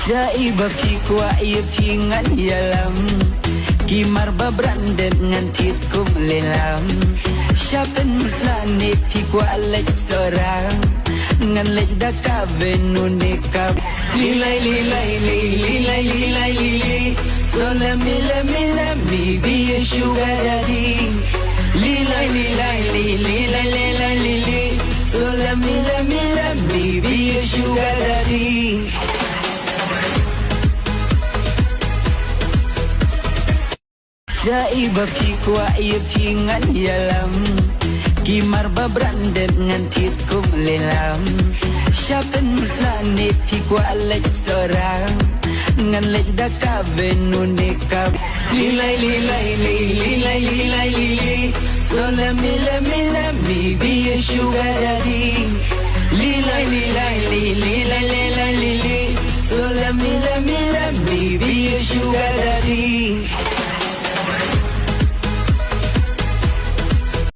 Jaiba phi kwa ia phi ngan yalam Kimar babrandet ngan tit kum lelam Syapen muslane phi kwa lek sorang Ngan lek daka venu nekap Lilai lilai lilai lilai lilai So let me be a sugar daddy Lilai lilai lilai lilai lilai So let me be a sugar daddy Jaiba phi kwa ia phi ngan yalam Kimar babrandet ngan tit kum lelam Syapen muslane phi kwa lek sorang Ngan lek daka venu nekap Lilai lilai lilai lilai lilai So let me be a sugar daddy Lilai lilai lilai lilai lilai So let me be a sugar daddy